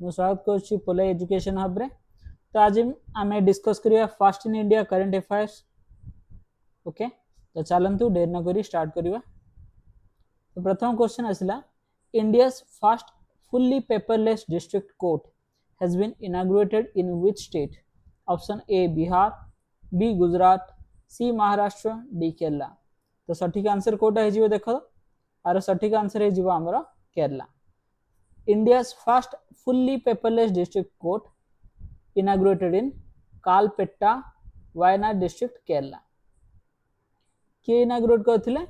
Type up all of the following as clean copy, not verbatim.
मु स्वागत करुच्ची पोला education hub रे। तो आज आम डिस्कस करिया first in India current affairs. Okay, तो चलतु डेर न करी स्टार्ट करिवा। तो प्रथम क्वेश्चन आसिला, India's first fully paperless district court has been inaugurated in which state? Option A Bihar, B Gujarat, C Maharashtra, D Kerala. तो सठिक आंसर कोटा है देख, आर सठिक आंसर है आमर Kerala. India's first fully paperless district court inaugurated in Kalpetta, Wayanad district, Kerala. किए inaugurate करथिले?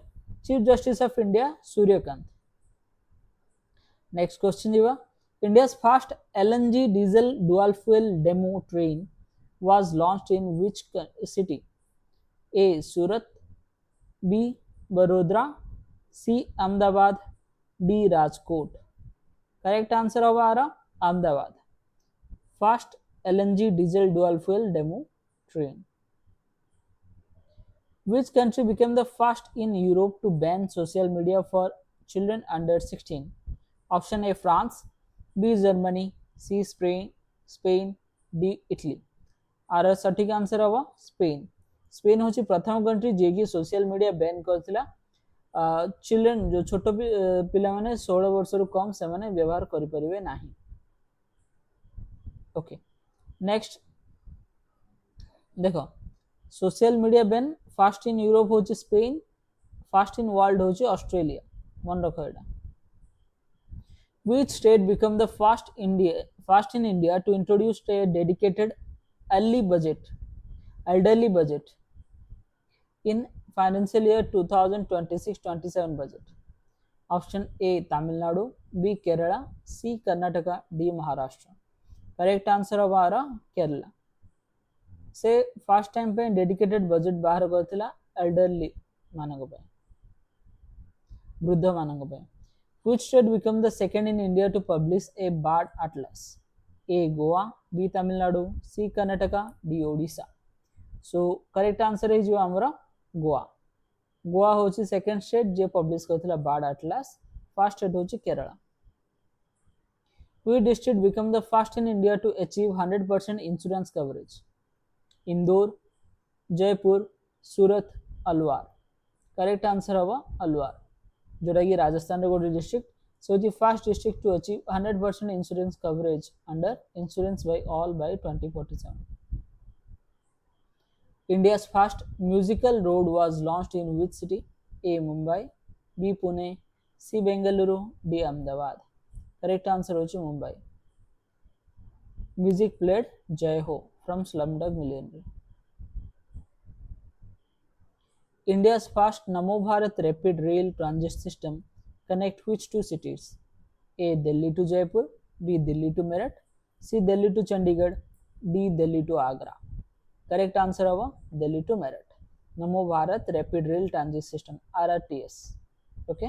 Chief justice of India Suryakant. Next question जीवा, India's first LNG diesel dual fuel demo train was launched in which city? A Surat, B Vadodara, C Ahmedabad, D Rajkot. Correct answer होगा आ रहा Ahmedabad. Fast LNG diesel dual fuel demo train. Which country became the first in Europe to ban social media for children under 16? Option A France, B Germany, C Spain, D Italy। आर सठिक answer होगा Spain. Spain होची प्रथम country जे कि social media ban करथिला। Children जो छोट पिला माने 16 वर्ष रु कम से माने व्यवहार करि परिबे नाही। ओके, नेक्स्ट देखो, social media ban fast in Europe होची स्पेन, फास्ट इन वर्ल्ड होची ऑस्ट्रेलिया। मन रखो एटा। Which state became the first in India to introduce a dedicated elderly budget in financial year 2026-27 budget? Option A Tamil Nadu, B Kerala, C Karnataka, D Maharashtra। Correct answer होगा केरला। से first time पे dedicated budget बाहर करथिला elderly मानक पे, वृद्ध मानक पे। Which state became the second in India to publish a bird atlas? A Goa, B Tamil Nadu, C Karnataka, D Odisha। So correct answer है जो हमरा गोवा। गोवा होची सेकंड स्टेट जे पब्लिश करथिला बर्ड एटलास। फर्स्ट स्टेट होची Kerala. Which district became the first in India to achieve 100% insurance coverage? Indore, Jaipur, Surat, Alwar. Correct answer होगा अलवार, जोटा कि राजस्थान रे गोटे district. So the first district to achieve 100% insurance coverage under insurance by all by 2047। India's first musical road was launched in which city? A Mumbai, B Pune, C Bengaluru, D Ahmedabad। Correct answer होची Mumbai. Music played जय हो from Slumdog millionaire. India's first Namo Bharat rapid rail transit system connect which two cities? A Delhi to Jaipur, B Delhi to Meerut, C Delhi to Chandigarh, D Delhi to Agra। Correct answer होगा Delhi to Meerut. NaMo Bharat rapid rail transit system RRTS। Okay,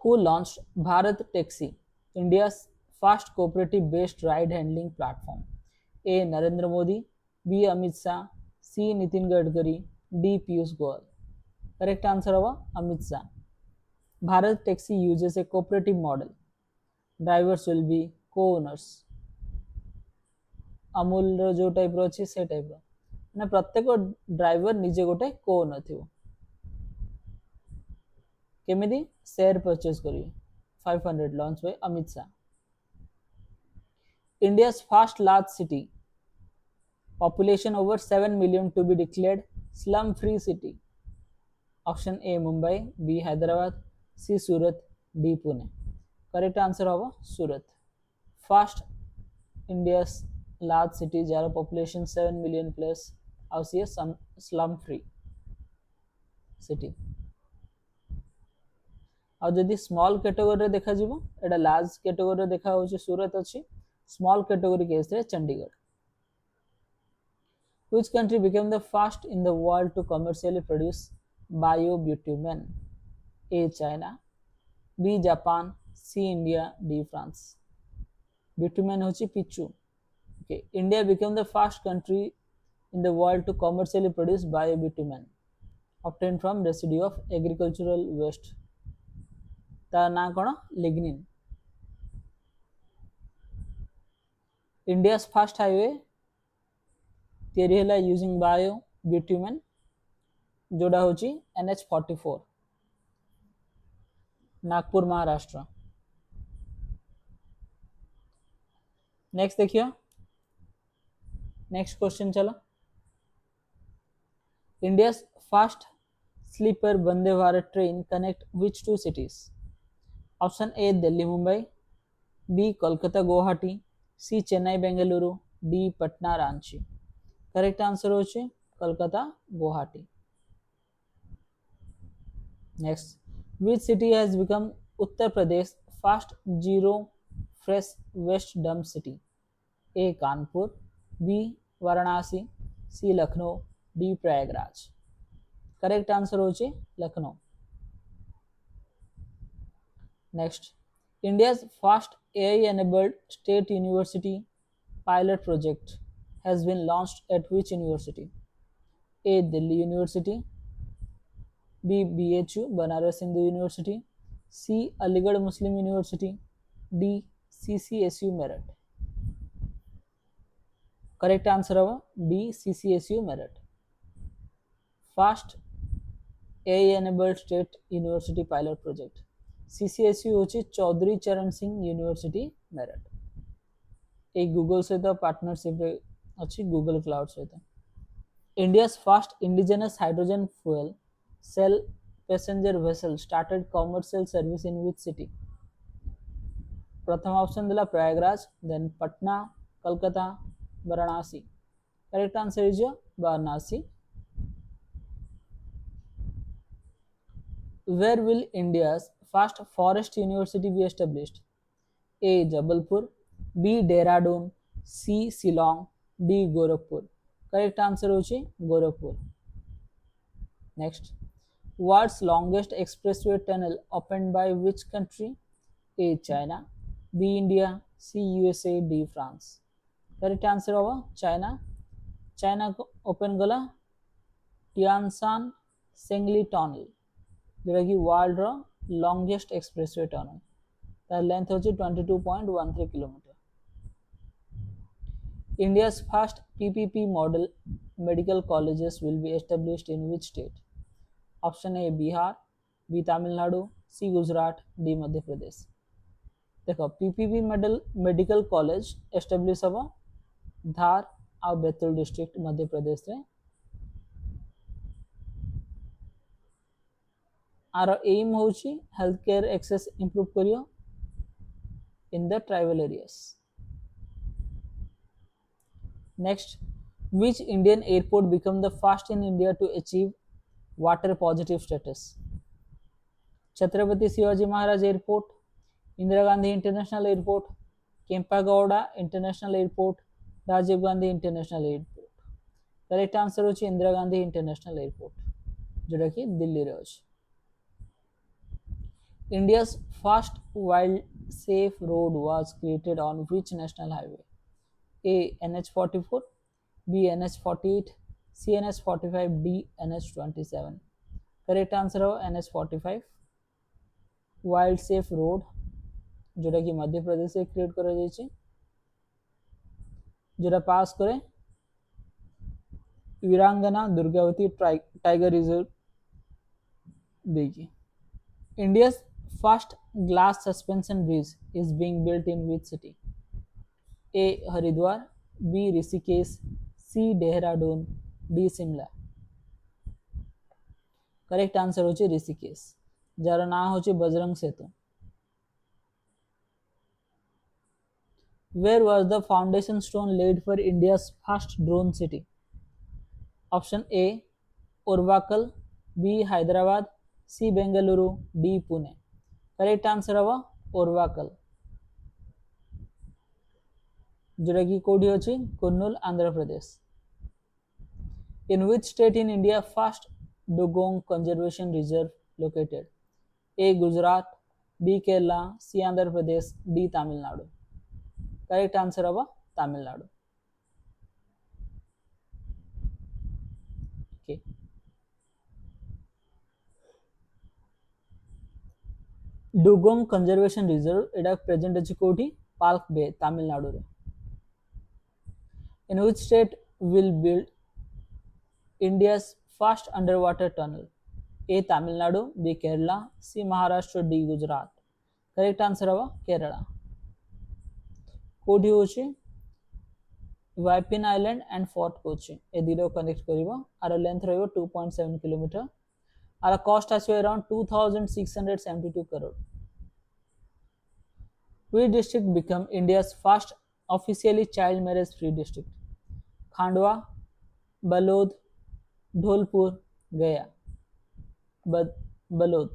who launched Bharat Taxi, India's first cooperative based ride handling platform? A Narendra Modi, B Amit Shah, C Nitin Gadkari, D Piyush Goyal। Correct answer होगा Amit Shah. Bharat Taxi uses a cooperative model. Drivers will be co-owners. Amul जो type रो अछि से type रो ना, प्रत्येक driver निजे गोटे को-ओनर थिवो। केमिदी share purchase करिए। 500 launch by Amit Shah. India's first large city, population over 7 million to be declared slum free city. Option A Mumbai, B Hyderabad, C Surat, D Pune. Correct answer होगा Surat. First India's large city जार population 7 million plus ଆଉ ସିଏ slum free city। ଆଉ जदि small category देखा जिवो, एटा large category देखा होची सूरत अछि, स्मॉल कैटेगरी केस रे Chandigarh. Which country became the first in the world to commercially produce biobitumen? A China, B Japan, C India, D France। bitumen होची पिचू। Okay, India became the first country in the world to commercially produce biobitumen obtained from residue of agricultural waste। ता ना कौन lignin. India's fast highway तैयारी है using bio ब्यूट्यूमेन जोड़ा हूँ NH44 Nagpur Maharashtra. Next देखिए, next question चलो। India's first sleeper Vande Bharat train connect which two cities? Option A Delhi Mumbai, B Kolkata Guwahati, C Chennai Bengaluru, D Patna Ranchi. Correct answer हो Kolkata Guwahati. Next, which city has become Uttar Pradesh first zero fresh waste dump city? A Kanpur, B Varanasi, C Lucknow, D Prayagraj. Correct answer हो Lucknow. Next, India's first AI enabled state university pilot project has been launched at which university? A Delhi University, B BHU Banaras Hindu university, C Aligarh Muslim university, D CCSU Meerut. Correct answer होगा D CCSU Meerut. First AI enabled state university pilot project CCSU होची चौधरी चरण Singh university Meerut. एक Google सहित partnership अच्छी Google cloud सहित। India's first indigenous hydrogen fuel cell passenger vessel started commercial service in which city? प्रथम option दिला Prayagraj, then Patna, Calcutta, Varanasi. Correct answer is Varanasi. Where will India's first forest university be established? A Jabalpur, B Dehradun, C Shillong, D Gorakhpur. Correct answer हो Gorakhpur. Next, world's longest expressway tunnel opened by which country? A China, B India, C USA, D France। Correct answer होगा China. China को open कला टियानसान सेंगली tunnel जोटा कि world रो longest expressway tunnel. तार length होची 22.13 kilometre. India's first PPP model medical colleges will be established in which state? Option A Bihar, B Tamil Nadu, C Gujarat, D Madhya Pradesh. देखो PPP medical college establish हम धार आ Betul district Madhya Pradesh रे। R M होची health care access improve करियो in the tribal areas. Next, which Indian airport became the first in India to achieve water positive status? Chhatrapati Shivaji Maharaj airport, Indira Gandhi international airport, Kempegowda international airport, Rajiv Gandhi international airport. Correct answer हो Indira Gandhi international airport जोटा कि दिल्ली रे अछि। India's first wild safe road was created on which national highway? A NH44, B NH48, C NH45, D NH27। Correct answer हो NH45 wild safe road जोटा कि मध्य प्रदेश से create करा जायछि, जोटा पास करे वीरांगना दुर्गावती टाइगर रिजर्व देखिए। India's first glass suspension bridge is being built in which city? A Haridwar, B Rishikesh, C Dehradun, D Shimla. Correct answer होची ऋषिकेश जार ना होची बजरंग सेतु। Where was the foundation stone laid for India's first drone city? Option A Orvakal, B Hyderabad, C Bengaluru, D Pune. Correct answer हवा उर्वाकल जोटा कि कोडी होची Kurnool Andhra Pradesh. In which state in India first Dugong Conservation Reserve located? A Gujarat, B Kerala, C Andhra Pradesh, D Tamil Nadu. Correct answer हवा Tamil Nadu. Okay, dugong conservation reserve एटा present अछि कोठी park बे तमिलनाडु रे। In which state will build India's first underwater tunnel? A. Tamil Nadu, B. Kerala, C. Maharashtra, D. Gujarat. Correct answer हवा केरला. कोठी होची Vypin island and fort Kochi ए दिरो कनेक्ट करिवो आर लेंथ रहिवो 2.7 किलोमीटर आर कॉस्ट आछो around 2672 crore. Which district became India's first officially child marriage free district? Khandwa, Balod, Dholpur, गया. बलोद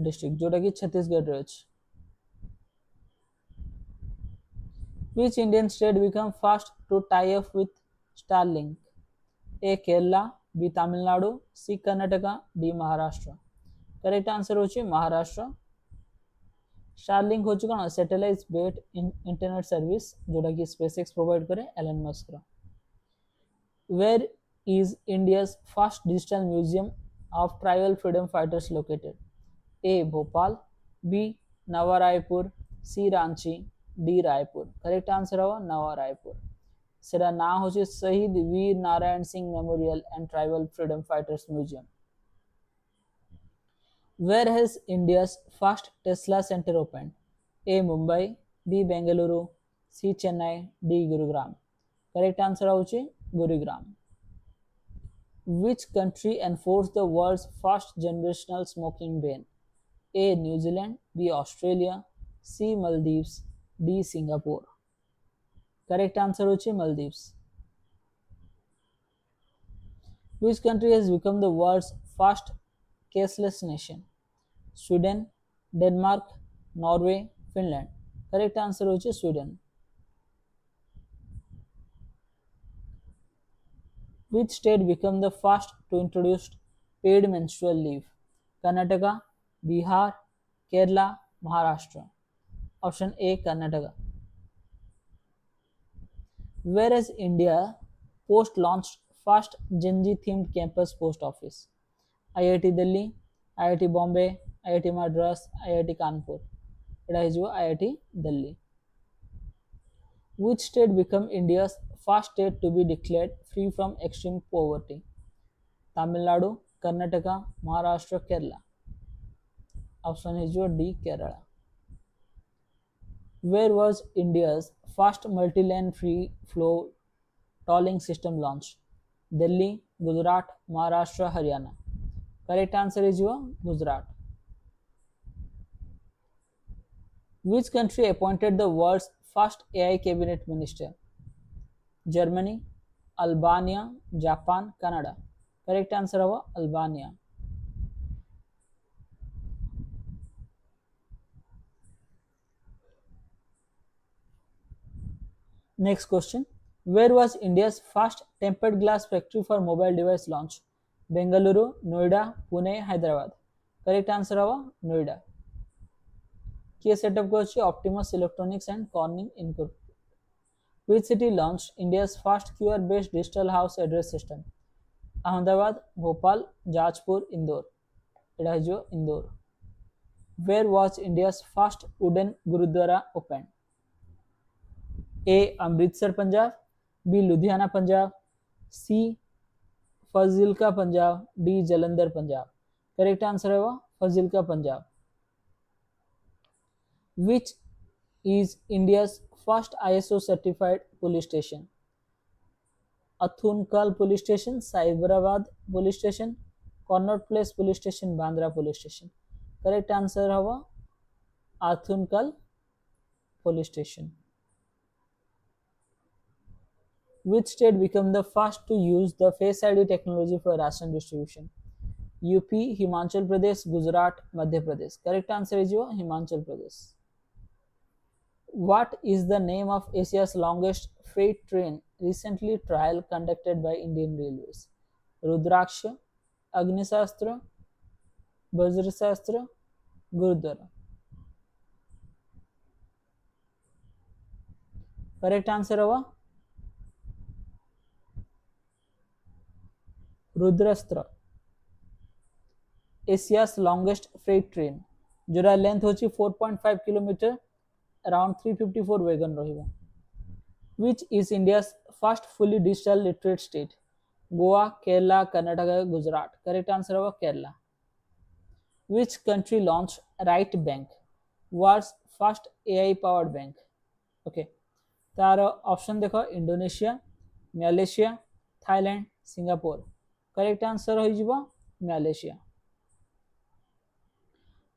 डिस्ट्रिक्ट जोटा कि छत्तीसगढ़ रे अछि. Which Indian state became first to tie up with Starlink? A. Kerala, B. Tamil Nadu, C. Karnataka, D. Maharashtra. Correct answer होची Maharashtra. Starlink होची कोन satellite based internet service जोटा कि SpaceX provide करे एलन मस्क रा. Where is India's first digital museum of tribal freedom fighters located? A. Bhopal, B. Nava Raipur, C. Ranchi, D. Raipur. Correct answer हवा नवा रायपुर. सेरा ना होची Shaheed Veer Narayan Singh memorial and tribal freedom fighters museum. Where has India's first Tesla center opened? A. Mumbai, B. Bengaluru, C. Chennai, D. Gurugram. Correct answer होची Gurugram. Which country enforced the world's first generational smoking ban? A. New Zealand, B. Australia, C. Maldives, D. Singapore. Correct answer होची Maldives. Which country has become the world's first cashless nation? Sweden, Denmark, Norway, Finland. Correct answer होची Sweden. Which state became the first to introduce paid menstrual leave? Karnataka, Bihar, Kerala, Maharashtra. Option A, Karnataka. Where has India Post launched first Gen Z themed campus post office? IIT Delhi, IIT Bombay, IIT Madras, IIT Kanpur. It is IIT Delhi. Which state became India's first state to be declared free from extreme poverty? Tamil Nadu, Karnataka, Maharashtra, Kerala. Option is D, Kerala. Where was India's first multi-lane free flow tolling system launched? Delhi, Gujarat, Maharashtra, Haryana. Correct answer is Gujarat. Which country appointed the world's first AI cabinet minister? Germany, Albania, Japan, Canada. Correct answer is Albania. Next question. Where was India's first tempered glass factory for mobile device launched? Bengaluru, Noida, Pune, Hyderabad. Correct answer is Noida. Key setup goes to Optimus Electronics and Corning Incorporated. Which city launched India's first QR-based digital house address system? Ahmedabad, Bhopal, Jajpur, Indore. It is Indore. Where was India's first wooden Gurudwara opened? A. Amritsar, Punjab, B. Ludhiana, Punjab, C. Fazilka, Punjab, D. Jalandhar, Punjab. Correct answer है Fazilka, Punjab. Which is India's first ISO certified police station? Athunkal Police Station, Cyberabad Police Station, Connaught Place Police Station, Bandra Police Station. Correct answer है Athunkal Police Station. Which state became the first to use the Face ID technology for ration distribution? UP, Himachal Pradesh, Gujarat, Madhya Pradesh. Correct answer is Himachal Pradesh. What is the name of Asia's longest freight train recently trial conducted by Indian Railways? Rudraksha, Agnisastra, Vajrasastra, Gurudwara. Correct answer is Rudrastra. Asia's longest freight train जोरा length होची 4.5 kilometre around 354 vegan रहिबो. Which is India's first fully digital literate state? Goa, Kerala, Karnataka, Gujarat. Correct answer होगा Kerala. Which country launched Right Bank, world's first AI powered bank? Okay, तार option देखो Indonesia, Malaysia, Thailand, Singapore. Correct answer हो Malaysia.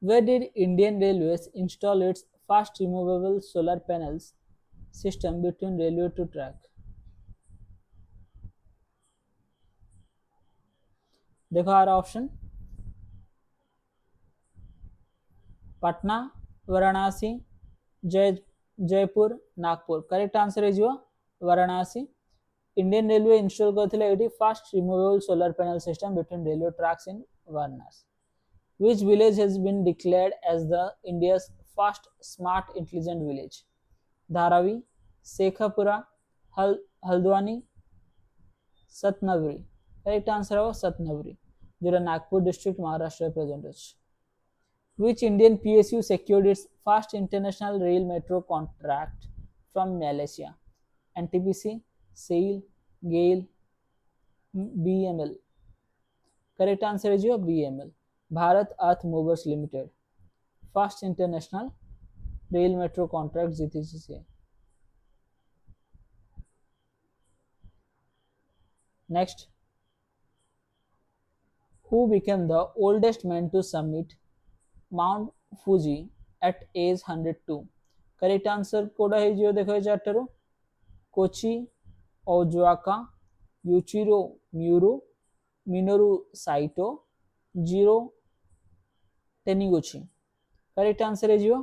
Where did Indian Railways install its fast removable solar panels system between railway to track? देखो आ रहा option Patna, Varanasi, Jaipur, Nagpur. Correct answer है Varanasi. Indian railway install करथिले eighty fast removable solar panel system between railway tracks in Varanasi. Which village has been declared as the India's first smart intelligent village? Dharavi, Shekhapura, Haldwani, Satnavri. Correct answer है Satnavri. जो Nagpur district Maharashtra present है. Which Indian PSU secured its first international rail metro contract from Malaysia? NTPC, SAIL, GAIL, BML. Correct answer is BML. Bharat Earth Movers Limited. First international rail metro contract जीती से. Next, who became the oldest man to summit Mount Fuji at age 102? Correct answer कोड़ा है जो देखो चार्टरो. कोची, ओजुआका, Yuichiro Miura, Minoru Saito, Jiro Taniguchi. Correct answer है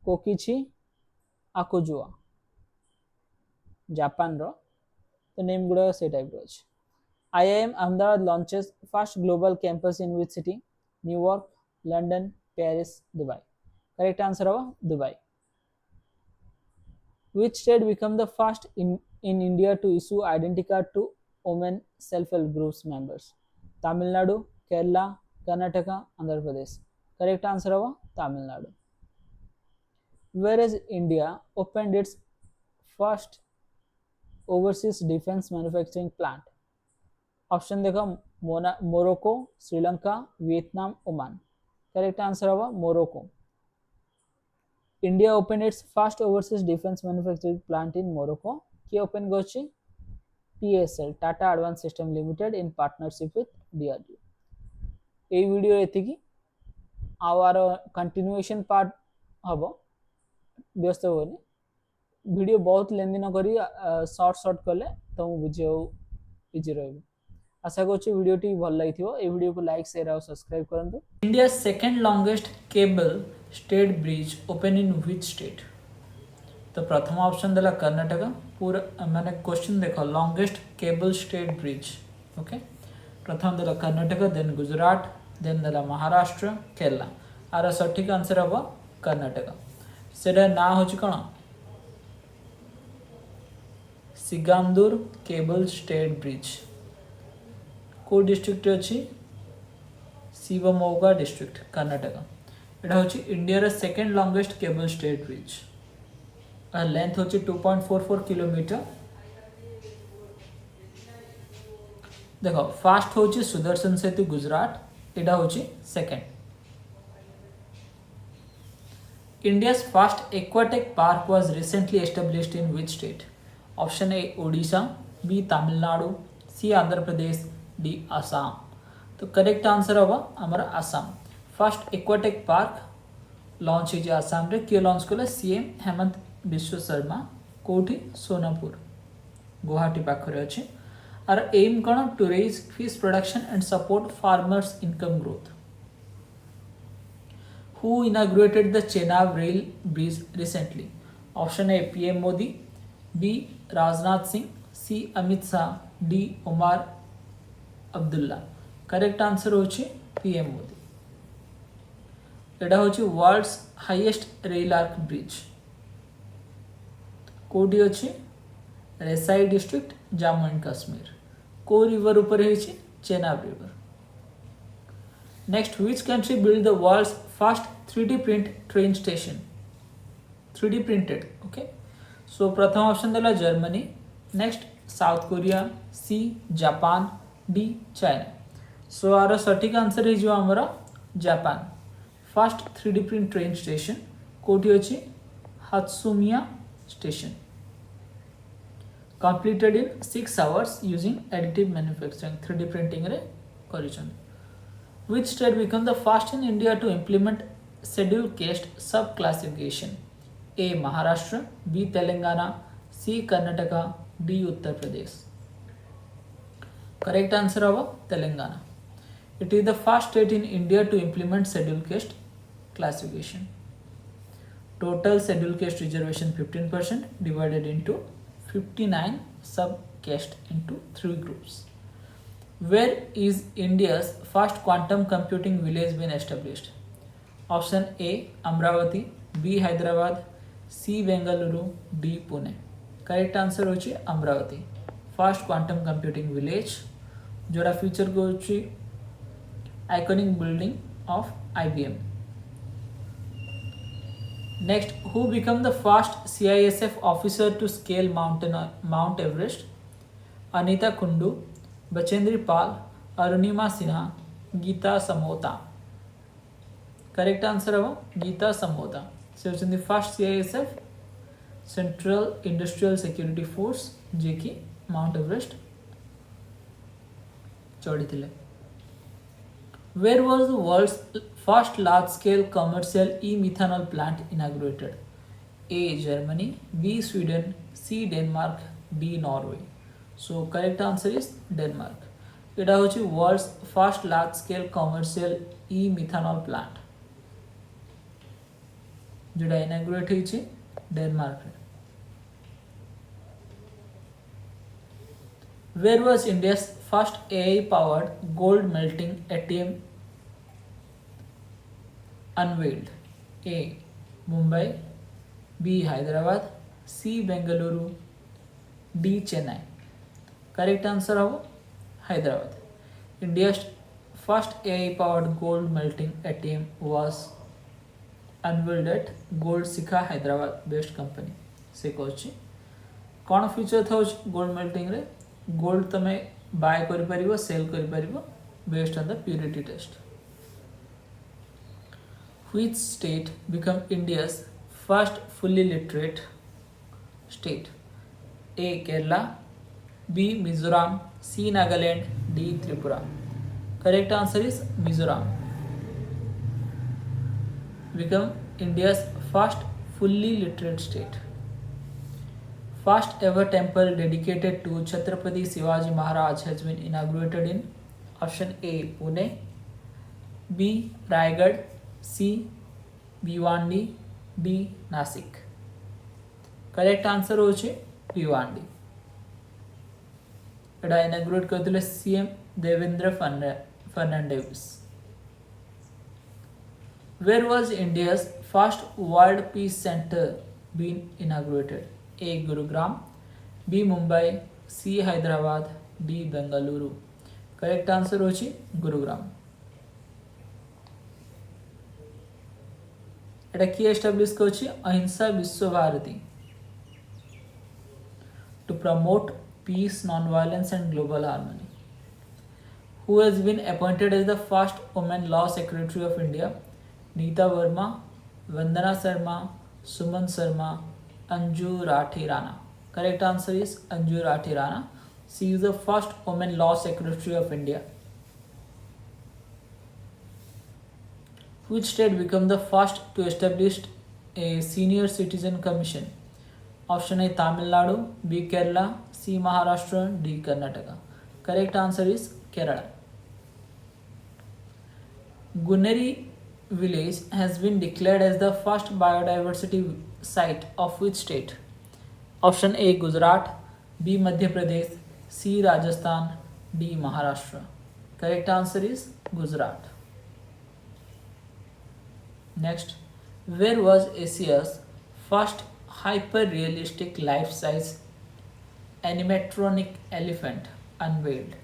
Kokichi Akuzawa. Japan रो तो नेम गुड़ा से टाइप रो अछि. IIM Ahmedabad launches first global campus in which city? New York, London, Paris, Dubai. Correct answer होगा Dubai. Which state became the first in India to issue identity card to women self-help groups members? Tamil Nadu, Kerala, Karnataka, Andhra Pradesh. Correct answer होगा Tamil Nadu. Where has India opened its first overseas defense manufacturing plant? Option देखो Morocco, Sri Lanka, Vietnam, Oman. Correct answer होगा Morocco. India open its first overseas defence manufacturing plant in Morocco. किए open करछि? TSL, Tata advance system limited in partnership with DRDO. এই video এতিকি our continuation part हबो. व्यस्त होनी video बहुत लेंदी न करी शॉर्ट कले तो बुझे इजी रहबो. आशा करूँ वीडियोटी भल लगी. ये वीडियो को लाइक शेयर और सब्सक्राइब करूँ. India second longest cable stayed bridge open in which state? तो प्रथम ऑप्शन देला कर्नाटक. पूरा माने क्वेश्चन देखो longest cable stayed bridge. Okay, प्रथम देला कर्नाटक, देन गुजरात, देन देला महाराष्ट्र, केरला. आर सठिक आंसर हम कर्नाटक. से ना हूँ कौन? सिगांदूर केबल स्टेट ब्रिज. को डिस्ट्रिक्ट अच्छी? शिवमोगा डिस्ट्रिक्ट, कर्नाटक. एटा होची India second longest cable stayed bridge. Length होची 2.44 किलोमीटर. देखो फास्ट होची सुदर्शन सेतु गुजरात. एटा होची second. India's first aquatic park was recently established in which state? Option A Odisha, B Tamil Nadu, C Andhra Pradesh, D Assam. तो correct answer होगा हमारा Assam. First aquatic park launch है आसाम रे. किए लॉन्च कले? CM हेमंत विश्व शर्मा. कोठी? सोनापुर, गुवाहाटी पाखरे अच्छे. आर एम कौन? To raise fish production and support farmers income growth. Who inaugurated the Chenab rail bridge recently? Option A PM Modi, B Rajnath Singh, C Amit Shah, D Omar Abdullah. Correct answer होची PM Modi. एटा होची world's highest rail arch bridge. कोडी अछि? Reasi district, Jammu and Kashmir. को river ऊपर होची? Chenab river. Next, which country built the world's first 3D print train station? 3D printed, okay. So प्रथम option देला Germany, next South Korea, C Japan, D China. So आर सठिक answer है जो हमर Japan. First 3D print train station कोठी अछि, Hatsushima station, completed in 6 hours using additive manufacturing 3D printing रे करिसन। Which state became the first in India to implement schedule caste sub classification? A Maharashtra, B Telangana, C Karnataka, D Uttar Pradesh। Correct answer of Telangana. It is the first state in India to implement schedule caste classification. Total schedule caste reservation 15% divided into 59 sub-caste into 3 groups. Where is India's first quantum computing village been established? Option A Amravati, B Hyderabad, C Bengaluru, D Pune। Correct answer होची Amravati। First quantum computing village जोड़ा future को होची iconic building of IBM। Next, who became the first CISF officer to scale Mount Everest? Anita Kundu, Bachendri Pal, Arunima Sinha, Geeta Samhota। Correct answer of Geeta Samhota। So it's in the first CISF, Central Industrial Security Force, जे कि Mount Everest चढ़ी। Where was the world's first large-scale commercial e-methanol plant inaugurated? A. Germany, B. Sweden, C. Denmark, D. Norway। So correct answer is Denmark। एटा होची world's first large-scale commercial e-methanol plant जोड़ा inaugurate होची Denmark. Where was India's first AI-powered gold melting ATM unveiled? A. Mumbai, B. Hyderabad, C. Bengaluru, D. Chennai। Correct answer of Hyderabad। India's first AI-powered gold melting ATM was unveiled at Gold Sikha Hyderabad based company से कहछि। कौन feature था gold melting रे? Gold तमे buy करि परिबो, sell करि परिबो based on the purity test. Which state became India's first fully literate state? A. Kerala, B. Mizoram, C. Nagaland, D. Tripura। Correct answer is Mizoram। Become India's first fully literate state। First ever temple dedicated to Chhatrapati Shivaji Maharaj has been inaugurated in option A. Pune, B. Raigad, C. Bhiwandi, D. Nasik। Correct answer होचे भिवांडी। एटा inaugurate करथिले CM Devendra Fadnavis. Where was India's first World Peace Center been inaugurated? A. Gurugram, B. Mumbai, C. Hyderabad, D. Bengaluru। Correct answer होची गुरुग्राम। एटा की establish करछि अहिंसा विश्व Bharti to promote peace, non-violence and global harmony। Who has been appointed as the first women law secretary of India? Neeta Verma, Vandana Sharma, Suman Sharma, Anju Rathi Rana। Correct answer is Anju Rathi Rana। She is the first women law secretary of India। Which state became the first to establish a senior citizen commission? Option A Tamil Nadu, B Kerala, C Maharashtra, D Karnataka। Correct answer is Kerala। Guneri village has been declared as the first biodiversity site of which state? Option A Gujarat, B Madhya Pradesh, C Rajasthan, D Maharashtra। Correct answer is Gujarat। Next, where was Asia's first hyper-realistic life-size animatronic elephant unveiled?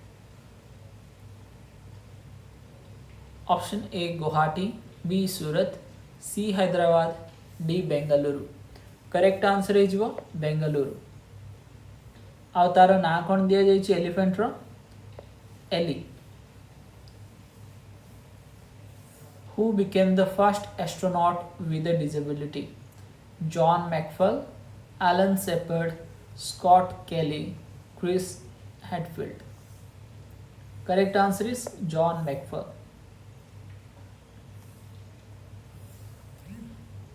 Option A Guwahati, B Surat, C Hyderabad, D Bengaluru। Correct answer हो बेंगलुरु। आउ तार ना कौन दि जाइए elephant रो एली। Who became the first astronaut with a disability? John Maxwell, Alan Shepard, Scott Kelly, Chris Hadfield. Correct answer is John Maxwell.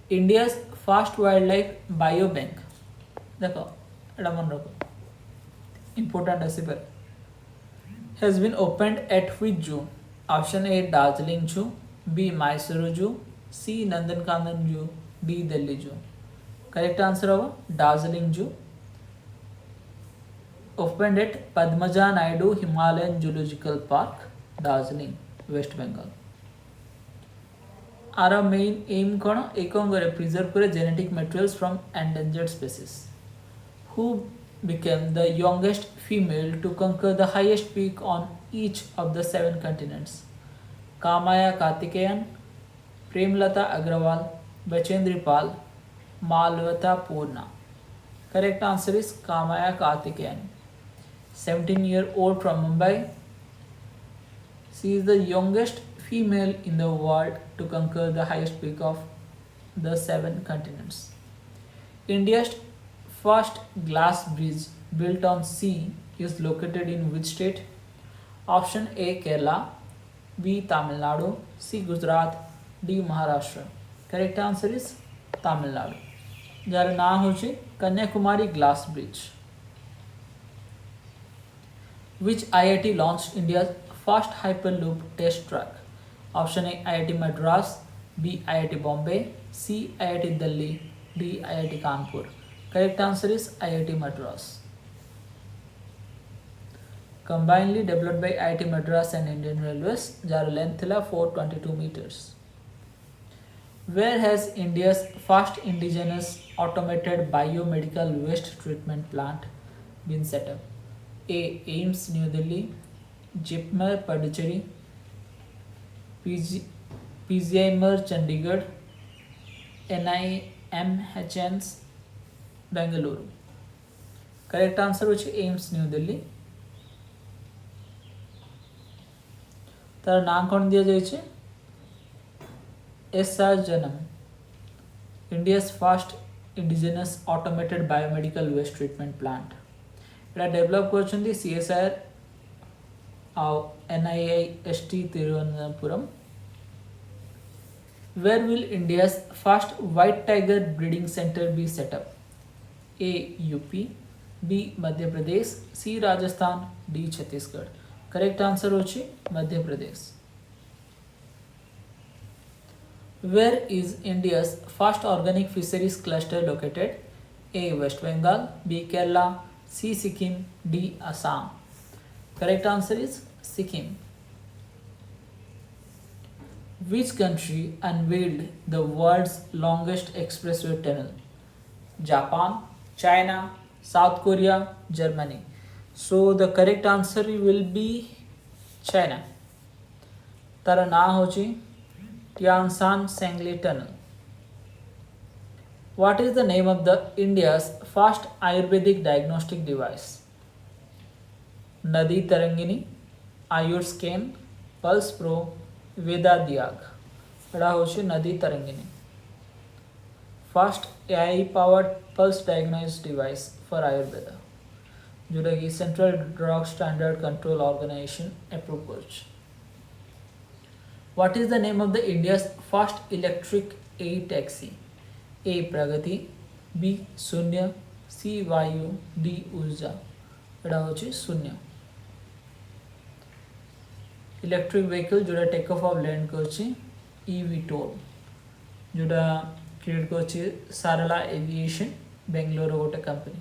India's first wildlife biobank. देखो एटा मन रखो important आसी पर has been opened at which zoo? Option A Darjeeling Zoo, B Mysuru Zoo, C Nandankanan Zoo, D Delhi Zoo. Correct answer होगा Darjeeling Zoo. Opened at Padmaja Naidu Himalayan Zoological Park, Darjeeling, West Bengal. आर main aim कौन एक करे preserve करे genetic materials from endangered species. Who became the youngest female to conquer the highest peak on each of the 7 continents? Kamaya Kartikeyan, Premlata Agrawal, Bachendri Pal, Malvata Purna. Correct answer is Kamaya Kartikeyan. 17-year-old from Mumbai. She is the youngest female in the world to conquer the highest peak of the 7 continents. India's first glass bridge built on sea is located in which state? Option A Kerala, B Tamil Nadu, C Gujarat, D Maharashtra. Correct answer is Tamil Nadu. Jar ना होचे Kanyakumari glass bridge. Which IIT launched India's first hyperloop test track? Option A IIT Madras, B IIT Bombay, C IIT Delhi, D IIT Kanpur. Correct answer is IIT Madras. Combinedly developed by IIT Madras and Indian Railways, jar length thila 422 meters. Where has India's first indigenous automated biomedical waste treatment plant been set up? A AIIMS New Delhi, JIPMER Puducherry, PGIMER Chandigarh, NIMHANS Bengaluru. Correct answer which AIIMS New Delhi. तार नाम कौन दिया जाए SR Janam. India's first indigenous automated biomedical waste treatment plant. एटा develop कर CSIR NIST Thiruvananthapuram. Where will India's first white tiger breeding center be set up? A UP, B Madhya Pradesh, C Rajasthan, D Chhattisgarh. Correct answer होची Madhya Pradesh. Where is India's first organic fisheries cluster located? A West Bengal, B Kerala, C Sikkim, D Assam. Correct answer is Sikkim. Which country unveiled the world's longest expressway tunnel? Japan, China, South Korea, Germany. So the correct answer will be China. तारा ना होची Tianshan Sangli Tunnel. What is the name of the India's first Ayurvedic diagnostic device? Nadi Tarangini, Ayur Scan, Pulse Pro, Veda Diag. एड़ा होची Nadi Tarangini. First AI powered pulse diagnosis device for Ayurveda. जोटा कि central drug standard control organisation approve कर. What is the name of the India's first electric a taxi? A Pragati, B Shunya, C Vayu, D Urja. एटा होची Shunya. Electric vehicle जोटा take off off land करछि eVTOL जोटा create करछि Sarla aviation Bengaluru गोटे company.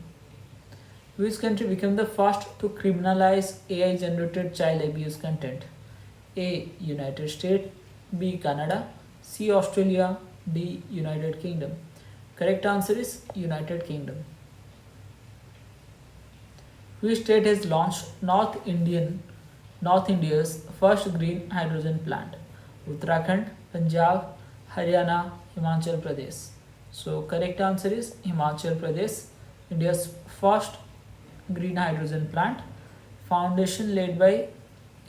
Which country became the first to criminalize AI generated child abuse content? A United States, B Canada, C Australia, D United Kingdom. Correct answer is United Kingdom. Which state has launched North India's first green hydrogen plant? Uttarakhand, Punjab, Haryana, Himachal Pradesh. So correct answer is Himachal Pradesh, India's first green hydrogen plant. Foundation led by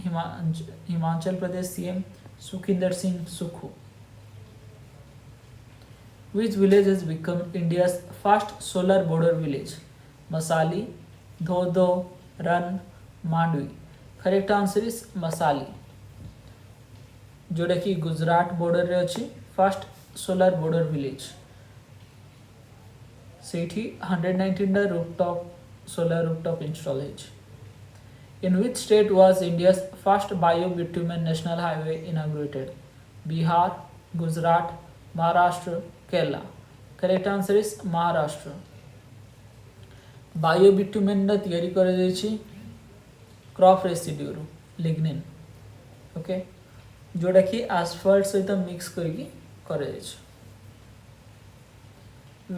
Himachal Pradesh CM Sukhinder Singh Sukhu. Which village has become India's first solar border village? Masali, Dhodho, Ran, Mandvi. Correct answer is Masali. जोटा कि Gujarat border रे अच्छी first solar border village सेठी 119 rooftop solar rooftop install है. In which state was India's first bio-bitumen national highway inaugurated? Bihar, Gujarat, Maharashtra, Kerala. Correct answer is Maharashtra. Bio-bitumen टा तैयारी करा जायछि crop residue रु lignin. Okay जोटा कि आसफल्ट सहित mix करके करा जायछि.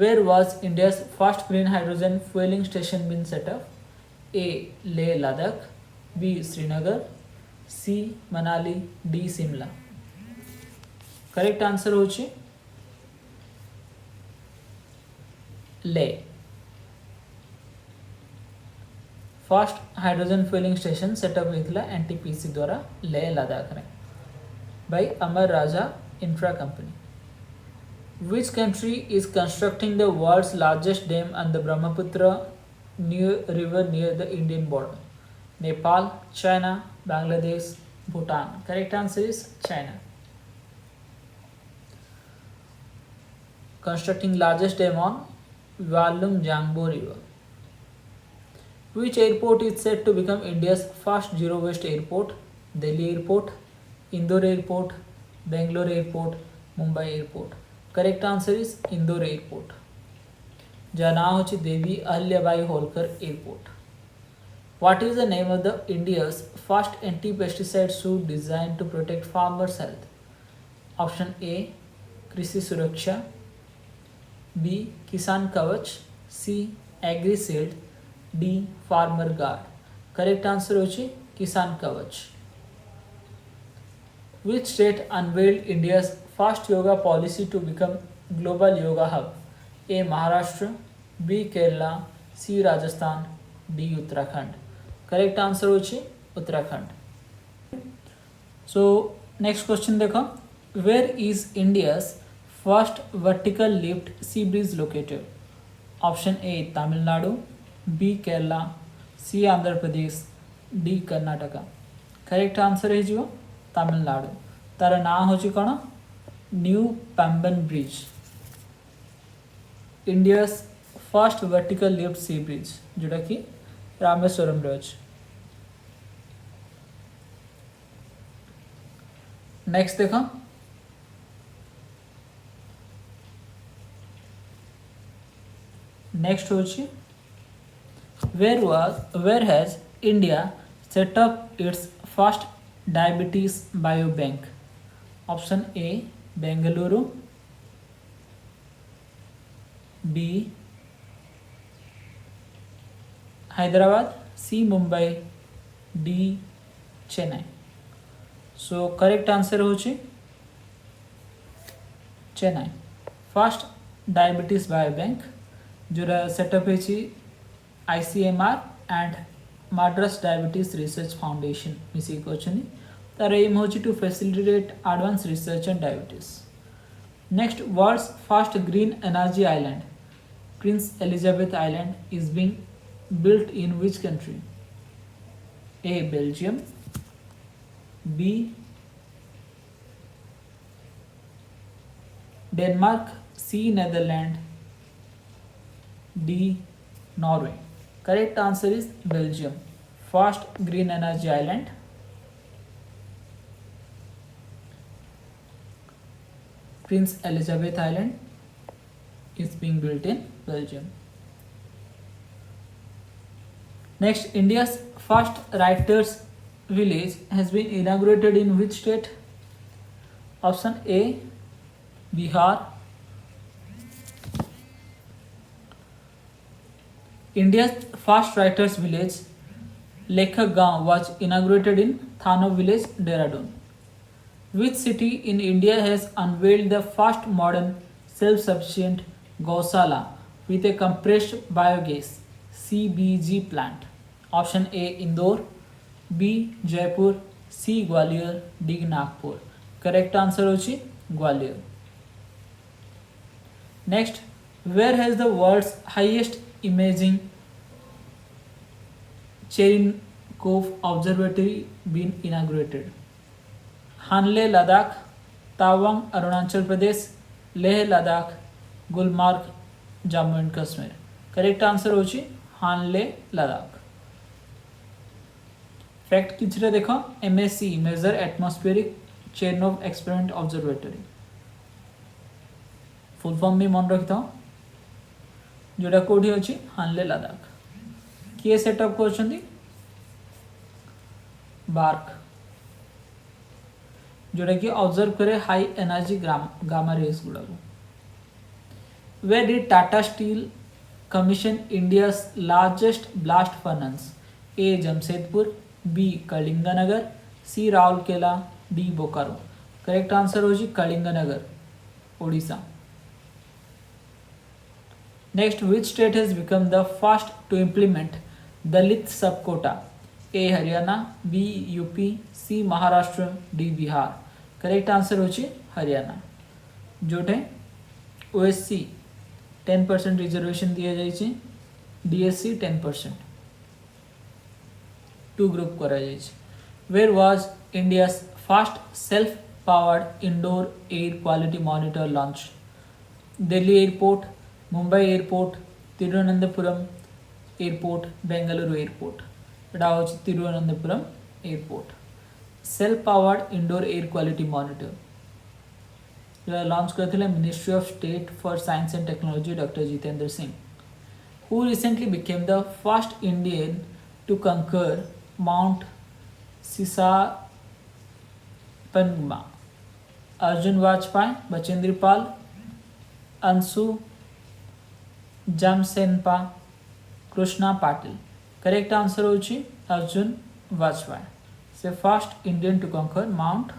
Where was India's first green hydrogen fueling station been set up? A. Leh Ladakh, B. Srinagar, C. Manali, D. Simla. Correct answer होछि Leh. First hydrogen fueling station setup होता NTPC द्वारा लेह लद्दाख में by Amar Raja infra company. Which country is constructing the world's largest dam on the Brahmaputra river near the Indian border? Nepal, China, Bangladesh, Bhutan. Correct answer is China. Constructing largest dam on Walum Jangbo river. Which airport is said to become India's first zero waste airport? Delhi Airport, Indore Airport, Bangalore Airport, Mumbai Airport. Correct answer is Indore Airport. जहाँ नाम होची Devi Ahilyabai Holkar airport. What is the name of the India's first anti-pesticide suit designed to protect farmers' health? Option A, कृषि सुरक्षा, B, किसान कवच, C, एग्रीशील्ड, D, farmer guard. Correct answer होची किसान कवच. Which state unveiled India's first yoga policy to become global yoga hub? A. Maharashtra, B. Kerala, C. Rajasthan, D. Uttarakhand. Correct answer होची Uttarakhand. So next question देखो. Where is India's first vertical lift sea bridge located? Option A, Tamil Nadu, B. Kerala, C. Andhra Pradesh, D. Karnataka. Correct answer है जो तमिलनाडु. तार ना होची कौन? New Pamban bridge. India's first vertical lift sea bridge जोटा कि रामेश्वरम रे अछि. नेक्स्ट देखो. नेक्स्ट होची where has India set up its first diabetes biobank? Option A, Bengaluru, B, Hyderabad, C, Mumbai, D, Chennai. So correct answer होची Chennai. First diabetes biobank जोरा setup है ICMR and Madras Diabetes Research Foundation मिसिक करछनी. तार aim होची to facilitate advance research on diabetes. Next world's first green energy island Prince Elizabeth island is being built in which country? A, Belgium, B, Denmark, C, Netherlands, D, Norway. Correct answer is Belgium. First green energy island. Prince Elizabeth Island is being built in Belgium. Next, India's first writers village has been inaugurated in which state? Option A, Bihar. India's first writers village, Lekhak Gaon, was inaugurated in Thano village, Dehradun. Which city in India has unveiled the first modern self-sufficient Gausala with a compressed biogas CBG plant. Option A Indore, B Jaipur, C Gwalior, D Nagpur. Correct answer होची Gwalior. Next, where has the world's highest imaging Cherenkov Observatory been inaugurated? Hanle Ladakh, Tawang Arunachal Pradesh, Leh Ladakh, Gulmarg Jammu and Kashmir. Correct answer होची Hanle Ladakh. Fact किछरे देखो MSC major atmospheric Cherenkov experiment observatory. Full form भी मन रखिथा जोटा कोठी अछि हानले लद्दाख. किए सेटअप करछंती बार्क जोटा कि ऑब्जर्व करे हाई एनर्जी गामा रेज गुड़ा. Where did Tata Steel commission India's largest blast furnace? A. Jamshedpur, B. Kalinganagar, C. Raurkela, D. Bokaro. Correct answer होगी Kalinganagar, Odisha. Next, which state has become the first to implement Dalit subquota? A. Haryana, B. UP, C. Maharashtra, D. Bihar. Correct answer होची Haryana Jote OSC 10% reservation दिया जाइए, DSC 10%, to group करा जाइए. Where was India's first self powered indoor air quality monitor launch? Delhi airport, Mumbai airport, Thiruvananthapuram airport, Bengaluru airport. एटा होची Thiruvananthapuram airport. Self powered indoor air quality monitor launch करते ministry of state for science and technology doctor Jitendra Singh. Who recently became the first Indian to conquer mount Shishapangma? Arjun Vajpai, Bachendri Pal, Anshu Jamsenpa, Krishna Patil. Correct answer होची अर्जुन वाजपेयी. से first Indian to conquer mount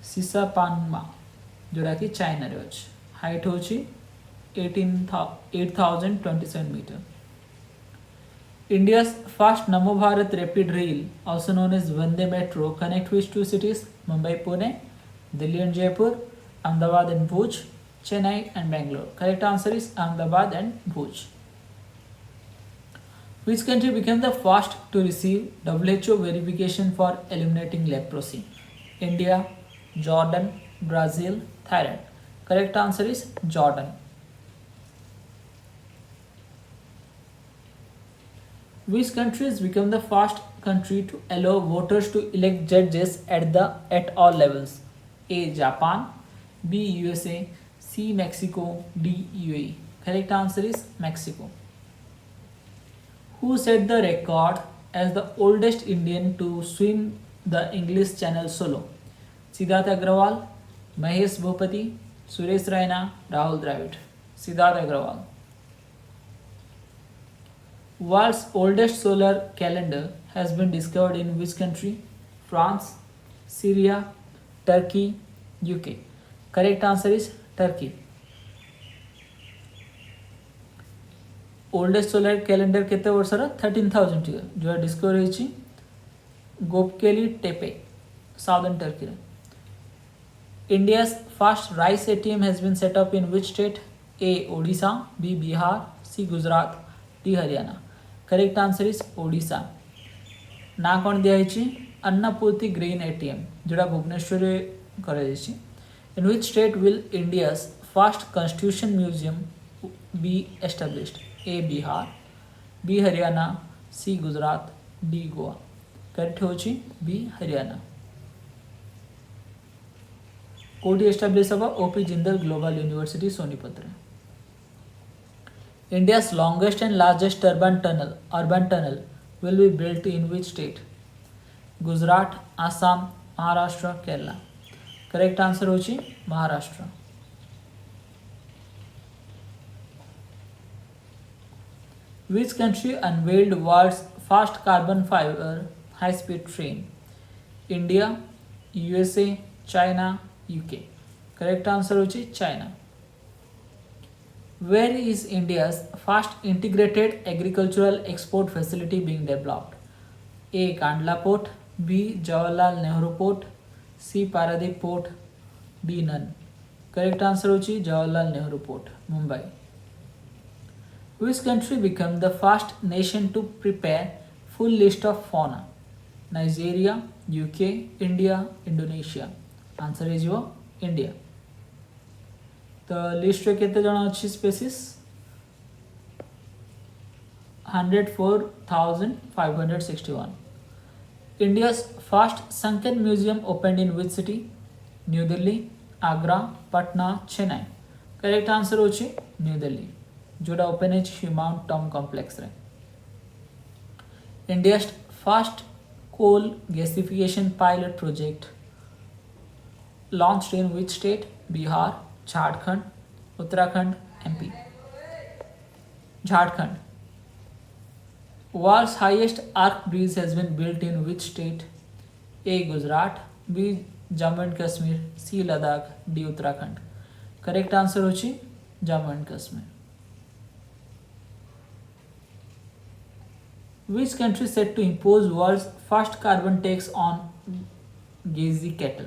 सिसापान्मा जोड़ा कि China रे अछि. Height होची 8027 metre. India's first Namo Bharat Rapid Rail, also known as Vande Metro, connect which two cities? Mumbai, Pune, Delhi and Jaipur, Ahmedabad and Bhuj, Chennai and Bangalore. Correct answer is Ahmedabad and Bhuj. Which country became the first to receive WHO verification for eliminating leprosy? India, Jordan, Brazil, Thailand. Correct answer is Jordan. Which country has become the first country to allow voters to elect judges at all levels? A. Japan, B. USA, C. Mexico, D. UAE. Correct answer is Mexico. Who set the record as the oldest Indian to swim the English Channel solo? Siddharth Agrawal, Mahesh Bhupati, Suresh Raina, Rahul Dravid. Siddharth Agrawal. World's oldest solar calendar has been discovered in which country? France, Syria, Turkey, UK. Correct answer is Turkey. Oldest solar calendar केते वर्षर 13,000 year जो discover होईची Gobekli Tepe southern Turkey. India's first rice ATM has been set up in which state? A. Odisha, B. Bihar, C. Gujarat, D. Haryana. Correct answer is Odisha. ना कौन दिया है Annapurti grain ATM जोड़ा भुवनेश्वर करा जाइए. In which state will India's first constitution museum be established? A. Bihar, B. Haryana, C. Gujarat, D. Goa. Correct होची B. Haryana. कोडी establish हबा OP Jindal global university Sonipat रे. India's longest and largest urban tunnel will be built in which state? Gujarat, Assam, Maharashtra, Kerala. Correct answer होची Maharashtra. Which country unveiled world's first carbon fiber high-speed train? India, USA, China, UK. Correct answer होची China. Where is India's first integrated agricultural export facility being developed? A. Kandla Port, B. Jawaharlal Nehru Port, C. Paradip Port, D. None. Correct answer is Jawaharlal Nehru Port, Mumbai. Which country became the first nation to prepare full list of fauna? Nigeria, UK, India, Indonesia. Answer is your India. The list रे केते जण अछि species 104,561. India's first sunken museum opened in which city? New Delhi, Agra, Patna, Chennai. Correct answer होछि New Delhi. जोड़ा open है human Tom complex रे. India's first coal gasification pilot project launched in which state? Bihar, Jharkhand, Uttarakhand, MP. Jharkhand. World's highest arc bridge has been built in which state? A. Gujarat, B. Jammu and Kashmir, C. Ladakh, D. Uttarakhand. Correct answer होछि Jammu and Kashmir. Which country is set to impose world's first carbon tax on ghazi cattle?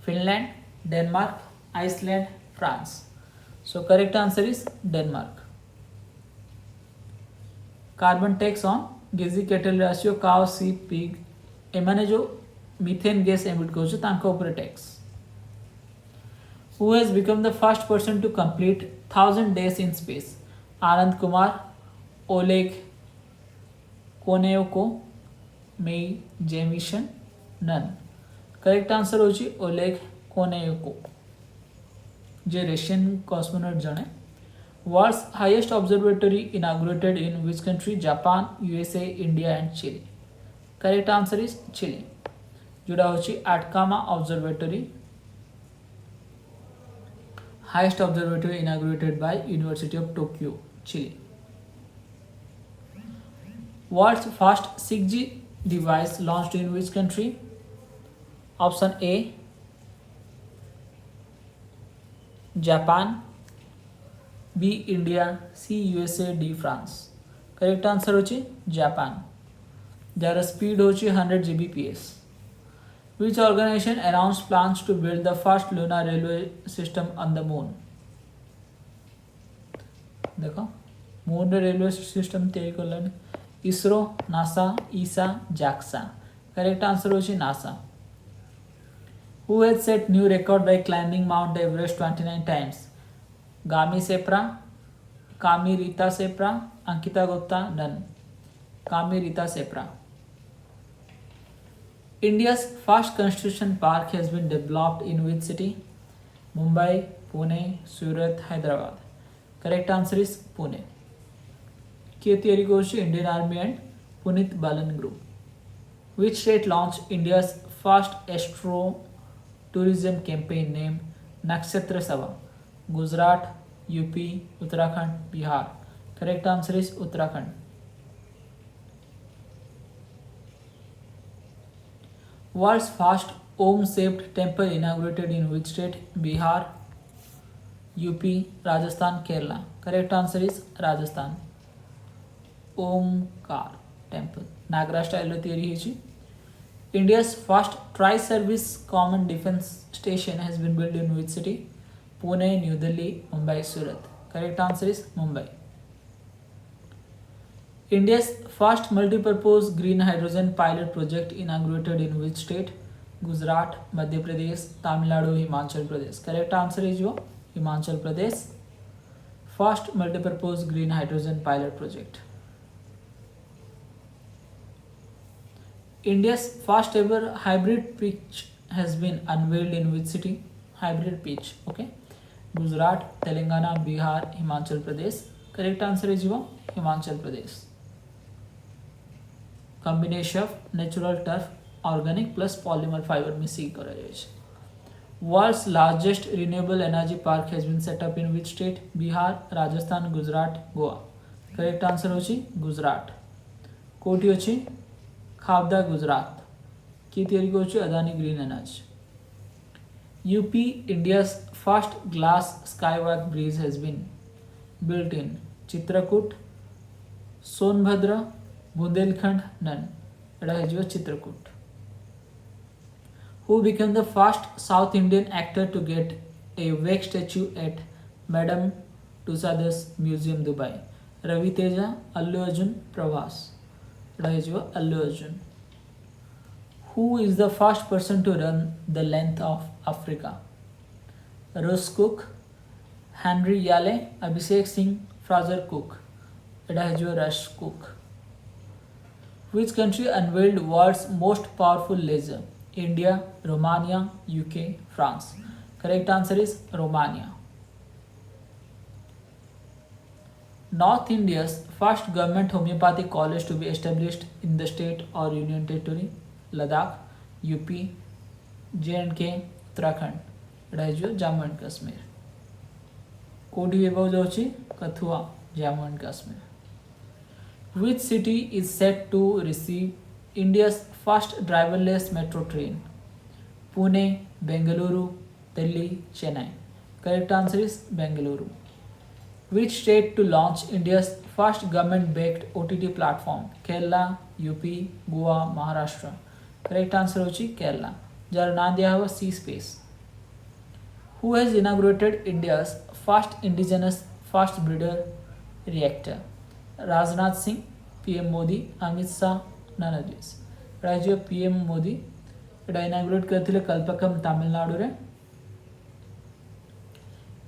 Finland, Denmark, Iceland, France. So correct answer is Denmark. Carbon tax on ghazi cattle ratio cow, sheep, pig. एमाने जो methane gas emit करूँ तांको ऊपर tax. Who has become the first person to complete 1,000 days in space? Anand Kumar, Oleg Koneyko, May Jemison, none. Correct answer होची Oleg Koneyko. जे Russian cosmonaut जने. World's highest observatory inaugurated in which country? Japan, USA, India and Chile. Correct answer is Chile. जोड़ा होची Atacama Observatory. Highest observatory inaugurated by University of Tokyo, Chile. World's first 6G device launched in which country? Option A, Japan, B, India, C, USA, D, France. Correct answer होची Japan. Jar speed होची 100 Gbps. Which organization announced plans to build the first lunar railway system on the moon? देखो moon railway system तैयारी करलानी. ISRO, NASA, ईसा, JAXA. Correct answer होची NASA. Who has set new record by climbing Mount Everest 29 times? Gami Sepra, Kami Rita Sepra, Ankita Gupta, none. Kami Rita Sepra. India's first constitution park has been developed in which city? Mumbai, Pune, Surat, Hyderabad. Correct answer is Pune. K theory goes to Indian Army and Punit Balan Group. Which state launched India's first astro tourism campaign named Nakshatra Sabha? Gujarat, UP, Uttarakhand, Bihar. Correct answer is Uttarakhand. World's first Om-shaped temple inaugurated in which state? Bihar, UP, Rajasthan, Kerala. Correct answer is Rajasthan. Omkar temple. Nagra style theory है. India's first tri-service common defense station has been built in which city? Pune, New Delhi, Mumbai, Surat. Correct answer is Mumbai. India's first multi-purpose green hydrogen pilot project inaugurated in which state? Gujarat, Madhya Pradesh, Tamil Nadu, Himachal Pradesh. Correct answer is your Himachal Pradesh. First multi-purpose green hydrogen pilot project. India's first ever hybrid pitch has been unveiled in which city? Hybrid pitch. Okay. Gujarat, Telangana, Bihar, Himachal Pradesh. Correct answer is your Himachal Pradesh. Combination of natural turf, organic plus polymer fiber मिसी करा जाए. World's largest renewable energy park has been set up in which state? Bihar, Rajasthan, Gujarat, Goa. Correct answer होची Gujarat. कोटी होची खावदा गुजरात. की theory को होची Adani green energy. UP India's first glass skywalk bridge has been. built in Chitrakoot, Sonbhadra, Bundelkhand none. एटा हो Chitrakoot. Who became the first South Indian actor to get a wake statue at Madame Tussauds Museum, Dubai? Ravi Teja, Allu Arjun, Prabhas. एटा हो Allu Arjun. Who is the first person to run the length of Africa? Russ Cook, Henry Yale, Abhishek Singh, Fraser Cook. It is Russ Cook. Which country unveiled world's most powerful laser? India, Romania, UK, France. Correct answer is Romania. North India's first government homeopathic college to be established in the state or union territory? Ladakh, UP, J&K, Uttarakhand. एटा हो Jammu and Kashmir. कोडी एबाउ जाउची Kathua, Jammu and Kashmir. Which city is set to receive India's first driverless metro train? Pune, Bengaluru, Delhi, Chennai. Correct answer is Bengaluru. Which state to launch India's first government-backed OTT platform? Kerala, UP, Goa, Maharashtra. Correct answer होची Kerala. Jar ना दिया हुआ सी space. Who has inaugurated India's first indigenous fast breeder reactor? Rajnath Singh, PM Modi, Amit Shah, none of these. राज्य PM Modi एटा inaugurate करथिले कल्पकम तमिलनाडु रे.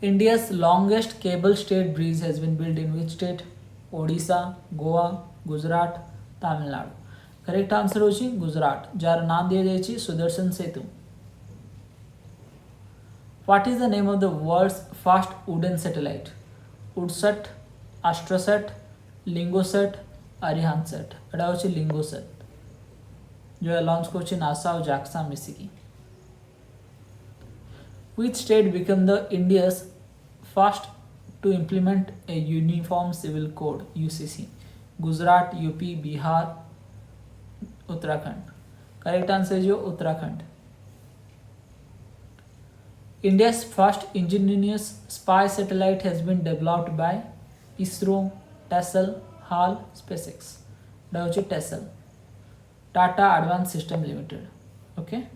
India's longest cable stayed bridge has been built in which state? Odisha, Goa, Gujarat, Tamil Nadu. Correct answer होची Gujarat, jar नाम दिया जायछि सुदर्शन सेतु. What is the name of the world's first wooden satellite? Udsat, Astrosat, Lingosat, Arihansat. एटा होची लिंगोसat जो launch Kochi NASA और JAXA मिसिकी. Which state became the India's first to implement a uniform civil code? UCC. Gujarat, UP, Bihar, Uttarakhand. Correct answer is Uttarakhand. India's first ingenious spy satellite has been developed by ISRO, TESL, HAL, SpaceX. That is TESL. Tata Advanced System Limited. Okay.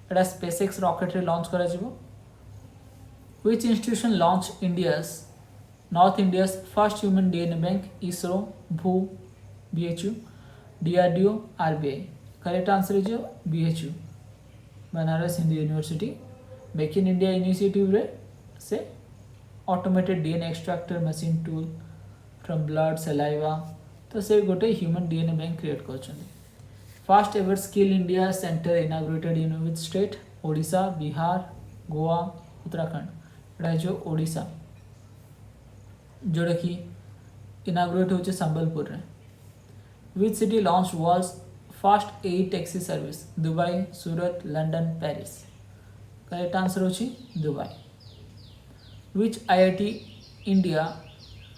It has SpaceX rocketry launch kara jibo. Which institution launched North India's first human DNA bank? ISRO, BHU, BHU, DRDO, RBI. Correct answer is BHU. Banaras Hindu University. Make in India initiative रे से automated DNA extractor machine tool from blood, saliva. तो से गोटे human DNA bank create करछन्ती. First ever Skill India Center inaugurated in which state? Odisha, Bihar, Goa, Uttarakhand. एटा जो ओडिशा जोड़ा कि inaugurate होचे संबलपुर रे. Which city launched world's first taxi service? Dubai, Surat, London, Paris. Correct answer होची Dubai. Which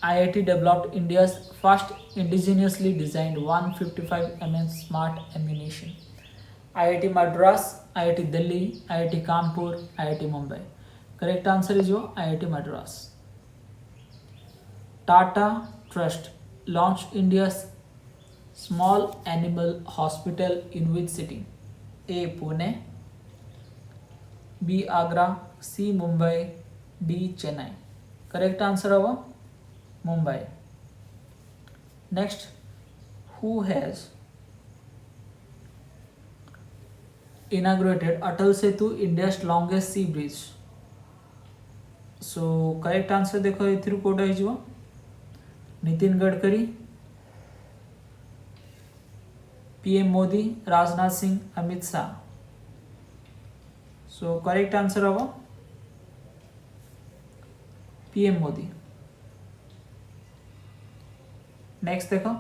IIT developed India's first indigenously designed 155 mm smart ammunition? IIT Madras, IIT Delhi, IIT Kanpur, IIT Mumbai. Correct answer is IIT Madras. Tata Trust launched India's small animal hospital in which city? A. Pune, B. Agra, C. Mumbai, D. Chennai. Correct answer of Mumbai. Next, who has inaugurated Atal Setu, India's longest sea bridge? So correct answer देखो इथिरु code है जो Nitin Gadkari, PM Modi, Rajnath Singh, Amit Shah. So correct answer होगा PM Modi. Next देखो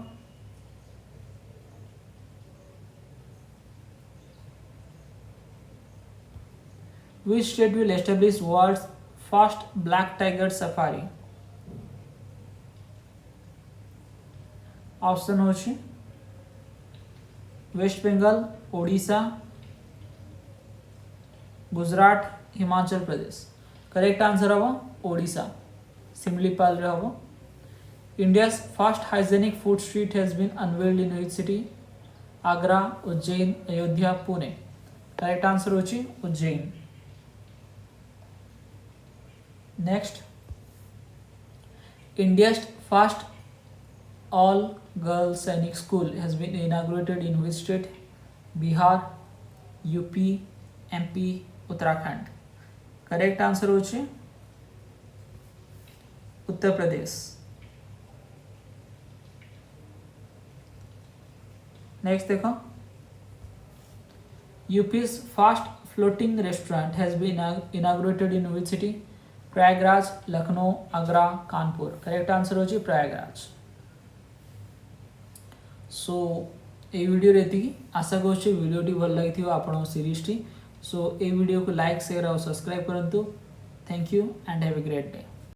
which state will establish world's first black tiger safari? Option होची waste Bengal, Odisha, Gujarat, Himachal Pradesh. Correct answer होगा ओडिशा. सिमलीपाल रे हबो। India's first hygienic food street has been unveiled in which city? Agra, Ujjain, Ayodhya, Pune. Correct answer होची Ujjain. Next, India's first all-girls Sainik school has been inaugurated in which state? Bihar, UP, MP, Uttarakhand. Correct answer होची उत्तर Pradesh. Next देखो, UP's first floating restaurant has been inaugurated in which city? Prayagraj, Lucknow, Agra, Kanpur. Correct answer होची प्रयागराज. सो ये video रहती आशा करुच्छे वीडियोटी भल लगी आपण series T. सो ये video को लाइक शेयर और सब्सक्राइब करंतु. Thank you and have a great day.